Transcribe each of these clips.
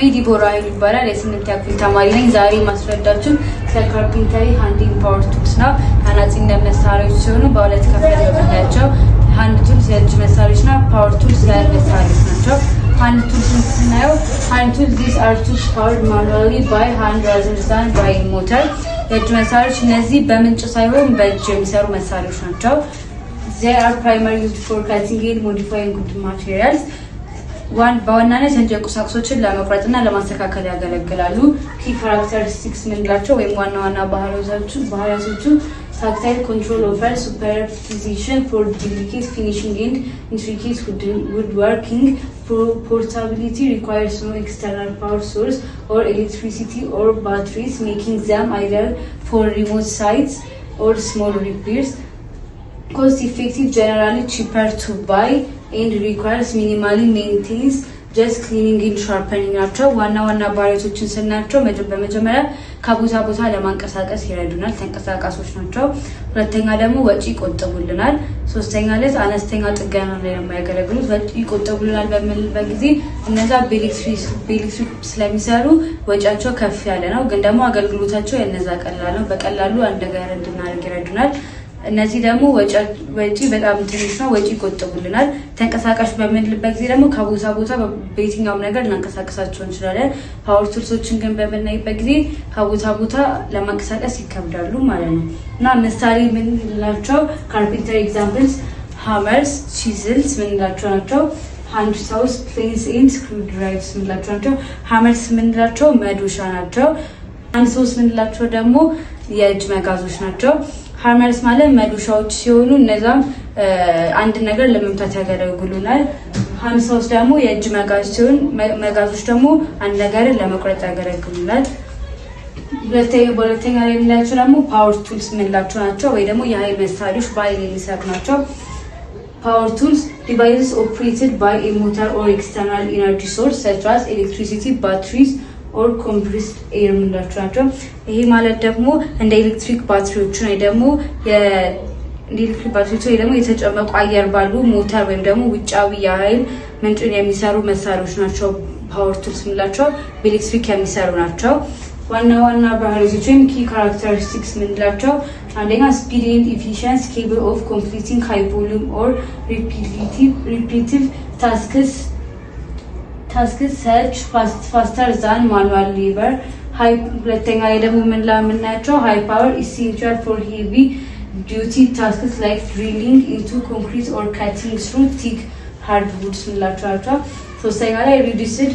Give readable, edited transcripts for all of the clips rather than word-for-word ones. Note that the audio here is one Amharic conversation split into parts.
ዲቦራ ይባላል የስምንት ያክል ተማሪ ነኝ። ዛሬ ማስረዳችሁ ስለ ካርፔንተሪ ሃንዲንግ ፓወር ቱልስ ነው። አናጺነት መሳሪያዎች ሲሆኑ በሁለት ከፍለን የምናያቸው ሃንድ ቱልስ የእጅ መሳሪያዎችና ፓወር ቱልስ የኃይል መሳሪያዎች ናቸው። ሃንድ ቱልስ ስናየው ሃንድ ቱልስ these are tools powered manually by hand rather than by motor። የእጅ መሳሪያዎች እነዚህ በምንጭ ሳይሆን በእጅ የሚሰሩ መሳሪያዎች ናቸው። they are primarily used for cutting and modifying good materials። በዋናነት የእንጨት ቁሳቁሶችን ለመቁረጥና ለማስተካከል ያገለግላሉ። ኪ ካራክተሪስቲክስ ምንላቸው ወይም ዋና ዋና ባህሪያቶቹ ታክታይል ኮንትሮል ኦቨር ሱፐር ፕሪሲዥን ፎር ዲሊኬት ፊኒሺንግ ኤንድ ኢንትሪኬት ውድ ወርኪንግ ፖርታቢሊቲ ሪኳየርስ ኖ ኤክስተርናል ፓወር ሶርስ ኦር ኤሌክትሪሲቲ ኦር ባትሪስ ሜኪንግ ዘም አይደር ፎር ሪሞት ሳይትስ ኦር ስሞል ሪፔርስ cost effective generally cheaper to buy and requires minimally maintenance just cleaning and sharpening ናቸው። ዋና ባህሪያቶችን ስናያቸው በመጀመሪያ ከቦታ ቦታ ለማንቀሳቀስ ይረዱናል፣ ተንቀሳቃሾች ናቸው። ሁለተኛ ደግሞ ወጪ ይቆጥቡልናል። ሶስተኛ ላይ አነስተኛ ጥገና ላይ ነው የሚያገለግሉት። ወጪ ይቆጥቡልናል በሚልበት ጊዜ እነዛ በኤሌክትሪክ ስለሚሰሩ ወጪያቸው ከፍ ያለ ነው፣ ግን ደግሞ አገልግሎታቸው የነዛ ቀላል ነው። በቀላሉ አንድ ነገር እንድናደርግ ይረዱናል። እነዚህ ደግሞ ወጪ በጣም ትንሽ ነው፣ ወጪ ይቆጥቡልናል። ተንቀሳቃሽ በምንልበት ጊዜ ደግሞ ከቦታ ቦታ በየትኛውም ነገር ልናንቀሳቀሳቸው እንችላለን። ፓወር ቱልሶችን ግን በምናይበት ጊዜ ከቦታ ቦታ ለማንቀሳቀስ ይከብዳሉ ማለት ነው። እና ምሳሌ ምንላቸው ካርፔንተሪ ኤግዛምፕልስ ሃመርስ፣ ቺዝልስ ምንላቸው ናቸው። ሃንድ ሳውስ፣ ፕሌንስ ኤንድ ስክሩ ድራይቭስ ምንላቸው ናቸው። ሃመርስ ምንላቸው መዶሻ ናቸው። ሃንድ ሳውስ ምንላቸው ደግሞ የእጅ መጋዞች ናቸው። ሃመርስ ማለት መዶሻዎች ሲሆኑ እነዛም አንድ ነገር ለመምታት ያገለግሉናል። ሃንድ ሳውስ ደግሞ የእጅ መጋዝ ሲሆን መጋዞች ደግሞ አንድ ነገርን ለመቁረጥ ያገለግሉናል። በሁለተኛ ላይ የምንላቸው ደግሞ ፓወር ቱልስ የምንላቸው ናቸው፣ ወይ ደግሞ የኃይል መሳሪያዎች በኃይል የሚሰሩ ናቸው። ፓወር ቱልስ ዲቫይስስ ኦፕሬትድ ባይ ኤ ሞተር ኦር ኤክስተርናል ኢነርጂ ሶርስ ሰች አስ ኤሌክትሪሲቲ ባትሪስ ኦር ኮምፕሬስድ ኤር ምንላቸው ናቸው። ይሄ ማለት ደግሞ እንደ ኤሌክትሪክ ባትሪዎችን ወይ ደግሞ የተጨመቁ አየር ባሉ ሞተር ወይም ደግሞ ውጫዊ የኃይል ምንጭን የሚሰሩ መሳሪያዎች ናቸው። ፓወር ቱልስ ምንላቸው በኤሌክትሪክ የሚሰሩ ናቸው። ዋና ባህሪያቶች ወይም ኪ ካራክተሪስቲክስ ምንላቸው አንደኛ ስፒድ ኤንድ ኢፊሺየንሲ ኬብል ኦፍ ኮምፕሊቲንግ ሃይ ቮሉም ኦር ሪፒቲቭ ታስክስ ሰች ፋስተር ዛን ማኑዋል ሌበር። ሁለተኛ ላይ ደግሞ የምናያቸው ሃይ ፓወር ኢሴንሻል ፎር ሄቪ ዲዩቲ ታስክስ ላይክ ድሪሊንግ ኢንቱ ኮንክሪት ኦር ካቲንግ ስሩ ቲክ ሃርድውድስ ምንላቸው ናቸው። ሶስተኛ ላይ ሪዲዩስድ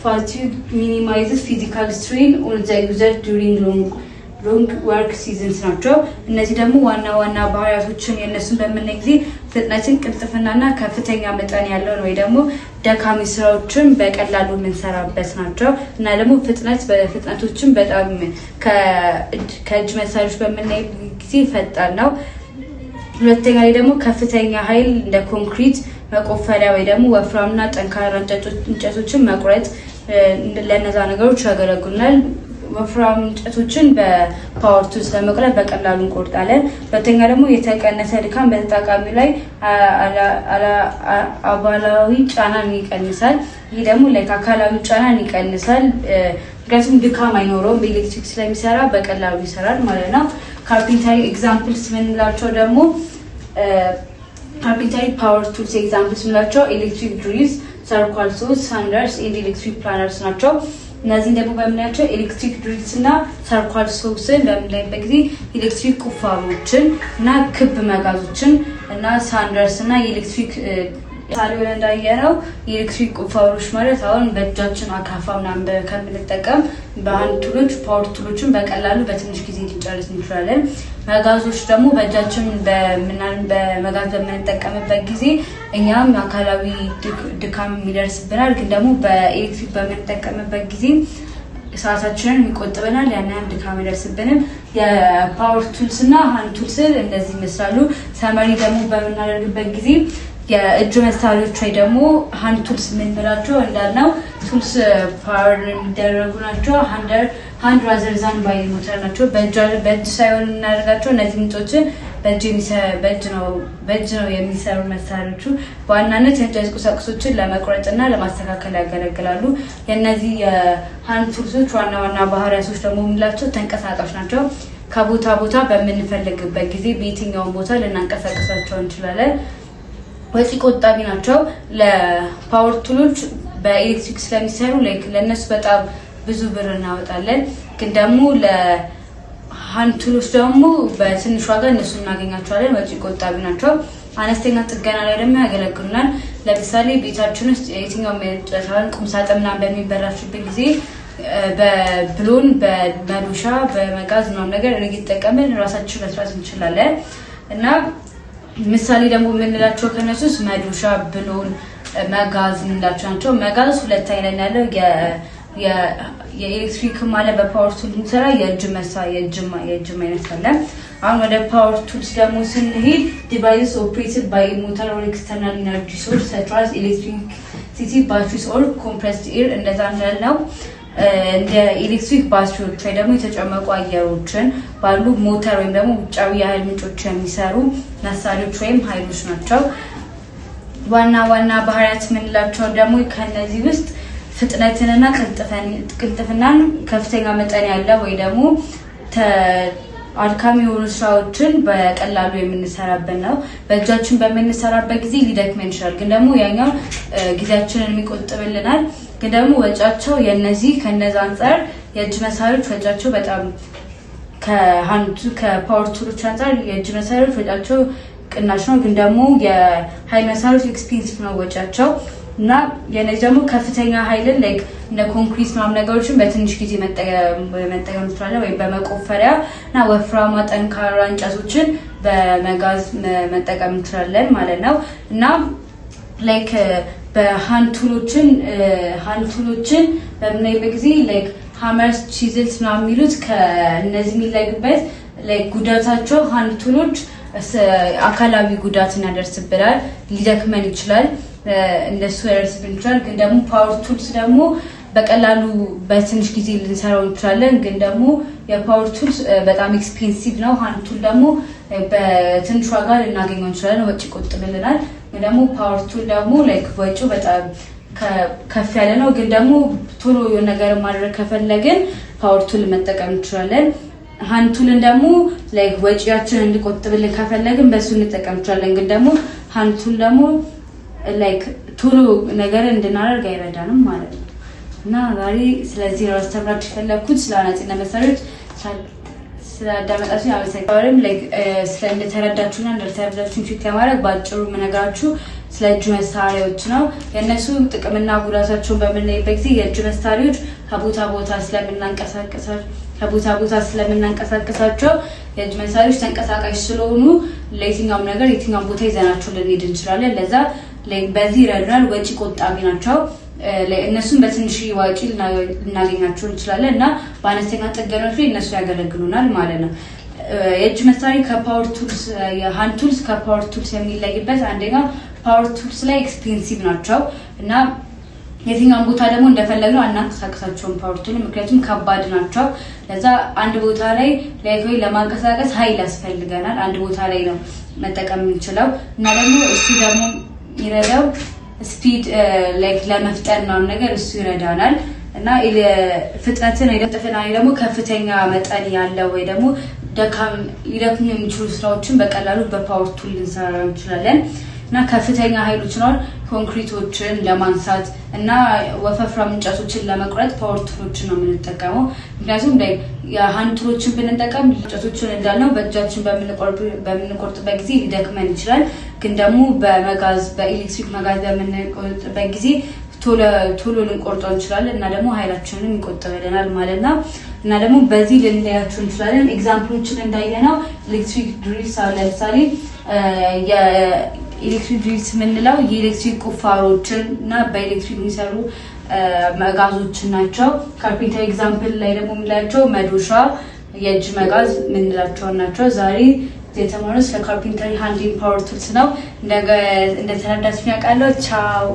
ፋቲግ ሚኒማይዝስ ፊዚካል ስትሬን ኦን ዘ ዩዘር ዱሪንግ ሎንግ ወርክ ሲዝንስ ናቸው። እነዚህ ደግሞ ዋና ባህሪያቶችን የነሱን በምናይ ጊዜ ፍጥነትን፣ ቅልጥፍናና ከፍተኛ መጠን ያለውን ወይ ደግሞ ደካሚ ስራዎችን በቀላሉ የምንሰራበት ናቸው። እና ደግሞ ፍጥነቶችን በጣም ከእጅ መሳሪያዎች በምናይ ጊዜ ፈጣን ነው። ሁለተኛ ላይ ደግሞ ከፍተኛ ኃይል እንደ ኮንክሪት መቆፈሪያ ወይ ደግሞ ወፍራምና ጠንካራ እንጨቶችን መቁረጥ ለነዛ ነገሮች ያገለግሉናል። ወፍራም እንጨቶችን በፓወር ቱልስ ለመቁረጥ በቀላሉ እንቆርጣለን። ሁለተኛ ደግሞ የተቀነሰ ድካም በተጠቃሚ ላይ አባላዊ ጫናን ይቀንሳል። ይህ ደግሞ አካላዊ ጫናን ይቀንሳል፣ ምክንያቱም ድካም አይኖረውም። በኤሌክትሪክ ስለሚሰራ በቀላሉ ይሰራል ማለት ነው። ካርፔንተሪ ኤግዛምፕልስ ምንላቸው ደግሞ ካርፔንተሪ ፓወር ቱልስ ኤግዛምፕልስ ምንላቸው ኤሌክትሪክ ድሪልስ፣ ሰርኳል ሶስ፣ ሳንደርስ ኤንድ ኤሌክትሪክ ፕላነርስ ናቸው። እነዚህን ደግሞ በምናያቸው ኤሌክትሪክ ድሪልስ እና ሰርኳል ሶስን በምናይበት ጊዜ ኤሌክትሪክ ቁፋሮችን እና ክብ መጋዞችን እና ሳንደርስ እና የኤሌክትሪክ ታሪውን እንዳየነው የኤሌክትሪክ ቁፋሮች ማለት አሁን በእጃችን አካፋ ምናምን ከምንጠቀም በሃንድ ቱሎች ፓወር ቱሎችን በቀላሉ በትንሽ ጊዜ ሊጨርስ እንችላለን። መጋዞች ደግሞ በእጃችን በመጋዝ በምንጠቀምበት ጊዜ እኛም አካላዊ ድካም የሚደርስብናል፣ ግን ደግሞ በኤሌክትሪክ በምንጠቀምበት ጊዜ ሰዓታችንን ይቆጥበናል፣ ያንን ድካም ይደርስብንም። የፓወር ቱልስ እና ሃንድ ቱልስ እንደዚህ ይመስላሉ። ሰመሪ ደግሞ በምናደርግበት ጊዜ የእጅ መሳሪያዎች ወይ ደግሞ ሃንድ ቱልስ የምንላቸው እንዳልነው ቱልስ ፓወር የሚደረጉ ናቸው። ሃንድ ራዘር ዛን ባይ ሞተር ናቸው። በእጅ ሳይሆን እናደርጋቸው እነዚህ ምንጮችን በእጅ ነው የሚሰሩ መሳሪያዎቹ በዋናነት የእንጨት ቁሳቁሶችን ለመቁረጥና ለማስተካከል ያገለግላሉ። የእነዚህ የሃንድ ቱልሶች ዋና ዋና ባህሪያቶች ደግሞ የምንላቸው ተንቀሳቃሽ ናቸው። ከቦታ ቦታ በምንፈልግበት ጊዜ በየትኛውን ቦታ ልናንቀሳቀሳቸው እንችላለን። ወጪ ቆጣቢ ናቸው። ለፓወር ቱሎች በኤሌክትሪክ ስለሚሰሩ ለእነሱ በጣም ብዙ ብር እናወጣለን። ግን ደግሞ ለሃንድ ቱሎች ደግሞ በትንሽ ዋጋ እነሱ እናገኛቸዋለን። ወጪ ቆጣቢ ናቸው። አነስተኛ ጥገና ላይ ደግሞ ያገለግሉናል። ለምሳሌ ቤታችን ውስጥ የትኛውም የጨሳን ቁምሳጥን ምናምን በሚበላሽበት ጊዜ በብሎን በመዶሻ በመጋዝ ምናምን ነገር እየተጠቀምን ራሳችን መስራት እንችላለን። እና ምሳሌ ደግሞ የምንላቸው ከነሱስ መዶሻ፣ ብሎን፣ መጋዝ የምንላቸው ናቸው። መጋዝ ሁለት አይነት ያለው የኤሌክትሪክ ማለት በፓወር ቱል የሚሰራ የእጅ አይነት አለ። አሁን ወደ ፓወር ቱልስ ደግሞ ስንሄድ ዲቫይስ ኦፕሬትድ ባይ ሞተር ኦር ኤክስተርናል ኢነርጂ ሶርስ ሰች አስ ኤሌክትሪሲቲ ባትሪስ ኦር ኮምፕረስድ ኤር እንደዛ እንዳልነው እንደ ኤሌክትሪክ ባትሪዎች ወይ ደግሞ የተጨመቁ አየሮችን ባሉ ሞተር ወይም ደግሞ ውጫዊ የኃይል ምንጮች የሚሰሩ መሳሪያዎች ወይም ኃይሎች ናቸው። ዋና ባህሪያት የምንላቸው ደግሞ ከነዚህ ውስጥ ፍጥነትንና ቅልጥፍናን ከፍተኛ መጠን ያለው ወይ ደግሞ አድካሚ የሆኑ ስራዎችን በቀላሉ የምንሰራበት ነው። በእጃችን በምንሰራበት ጊዜ ሊደክመን ይችላል፣ ግን ደግሞ ያኛው ጊዜያችንን የሚቆጥብልናል። ግን ደግሞ ወጫቸው ከነዛ አንጻር የእጅ መሳሪያዎች ወጫቸው በጣም ከፓወር ቱሎች አንጻር የእጅ መሳሪያዎች ወጫቸው ቅናሽ ነው። ግን ደግሞ የኃይል መሳሪያዎች ኤክስፔንሲቭ ነው ወጫቸው እና የነዚህ ደግሞ ከፍተኛ ኃይልን እንደ ኮንክሪት ምናምን ነገሮችን በትንሽ ጊዜ መጠቀም እንችላለን፣ ወይም በመቆፈሪያ እና ወፍራማ ጠንካራ እንጨቶችን በመጋዝ መጠቀም እንችላለን ማለት ነው። እና በሃንድ ቱሎችን በምናይበት ጊዜ ሃመርስ፣ ቺዝልስ ምናምን የሚሉት ከእነዚህ የሚለዩበት ጉዳታቸው ሃንድ ቱሎች አካላዊ ጉዳትን ያደርስብናል፣ ሊደክመን ይችላል፣ እንደሱ ያደርስብን ይችላል። ግን ደግሞ ፓወር ቱልስ ደግሞ በቀላሉ በትንሽ ጊዜ ልንሰራው እንችላለን። ግን ደግሞ የፓወር ቱልስ በጣም ኤክስፔንሲቭ ነው። ሃንድ ቱል ደግሞ በትንሽ ዋጋ ልናገኘው እንችላለን፣ ወጪ ቆጥብልናል። ግን ደግሞ ፓወር ቱል ደግሞ ወጪው በጣም ከፍ ያለ ነው። ግን ደግሞ ቶሎ የሆነ ነገር ማድረግ ከፈለግን ፓወር ቱል መጠቀም እንችላለን። ሃንድ ቱልን ደግሞ ወጪያችንን እንዲቆጥብልን ከፈለግን በሱ እንጠቀም እንችላለን። ግን ደግሞ ሃንድ ቱል ደግሞ ቶሎ ነገር እንድናደርግ አይረዳንም ማለት ነው። እና ዛሬ ስለዚህ ነው አስተምራችሁ የፈለኩት። ስለ አናጺነት መሳሪያዎች ስላዳመጣችሁ አመሰግናለሁ። እንደተረዳችሁና እንደተረዳችሁን ፊት ለማድረግ ባጭሩ የምነግራችሁ ስለ እጅ መሳሪያዎች ነው። የእነሱ ጥቅምና ጉዳታቸውን በምናይበት ጊዜ የእጅ መሳሪያዎች ከቦታ ቦታ ስለምናንቀሳቀሳቸው የእጅ መሳሪያዎች ተንቀሳቃሽ ስለሆኑ ለየትኛውም ነገር የትኛውም ቦታ ይዘናቸው ልንሄድ እንችላለን። ለዛ በዚህ ይረዱናል። ወጪ ቆጣቢ ናቸው። እነሱን በትንሽ ወጪ ልናገኛቸው እንችላለን እና በአነስተኛ ጥገናዎች ላይ እነሱ ያገለግሉናል ማለት ነው። የእጅ መሳሪያ ከፓወር ቱልስ የሃንድ ቱልስ ከፓወር ቱልስ የሚለይበት አንደኛ ፓወር ቱልስ ላይ ኤክስፔንሲቭ ናቸው እና የትኛውን ቦታ ደግሞ እንደፈለግነው አናንቀሳቀሳቸውም ፓወር ቱል፣ ምክንያቱም ከባድ ናቸው። ለዛ አንድ ቦታ ላይ ለማንቀሳቀስ ኃይል ያስፈልገናል። አንድ ቦታ ላይ ነው መጠቀም የምንችለው እና ደግሞ እሱ ደግሞ ይረዳው ስፒድ ለመፍጠር ምናምን ነገር እሱ ይረዳናል እና ፍጥነትን አይደጥፍና ደግሞ ከፍተኛ መጠን ያለው ወይ ደግሞ ሊደክሙ የሚችሉ ስራዎችን በቀላሉ በፓወር ቱል ልንሰራ እንችላለን እና ከፍተኛ ኃይሎች ነው ኮንክሪቶችን ለማንሳት እና ወፈፍራም እንጨቶችን ለመቁረጥ ፓወር ቱሎችን ነው የምንጠቀመው። ምክንያቱም የሃንድ ቱሎችን ብንጠቀም እንጨቶችን እንዳልነው በእጃችን በምንቆርጥበት ጊዜ ሊደክመን ይችላል። ግን ደግሞ በኤሌክትሪክ መጋዝ በምንቆርጥበት ጊዜ ቶሎ ልንቆርጠው እንችላለን እና ደግሞ ኃይላችንን ይቆጥብልናል ማለት ነው። እና ደግሞ በዚህ ልንለያቸው እንችላለን። ኤግዛምፕሎችን እንዳየነው ኤሌክትሪክ ድሪልስ አሁን ለምሳሌ የኤሌክትሪክ ድሪልስ የምንለው የኤሌክትሪክ ቁፋሮችን እና በኤሌክትሪክ የሚሰሩ መጋዞችን ናቸው። ካርፔንተር ኤግዛምፕል ላይ ደግሞ የምንላቸው መዶሻ፣ የእጅ መጋዝ የምንላቸውን ናቸው። ዛሬ የተማሩት ስለ ካርፔንተሪ ሃንዲንግ ፓወር ቱልስ ነው። እንደተረዳችሁ ያውቃለሁ። ቻው።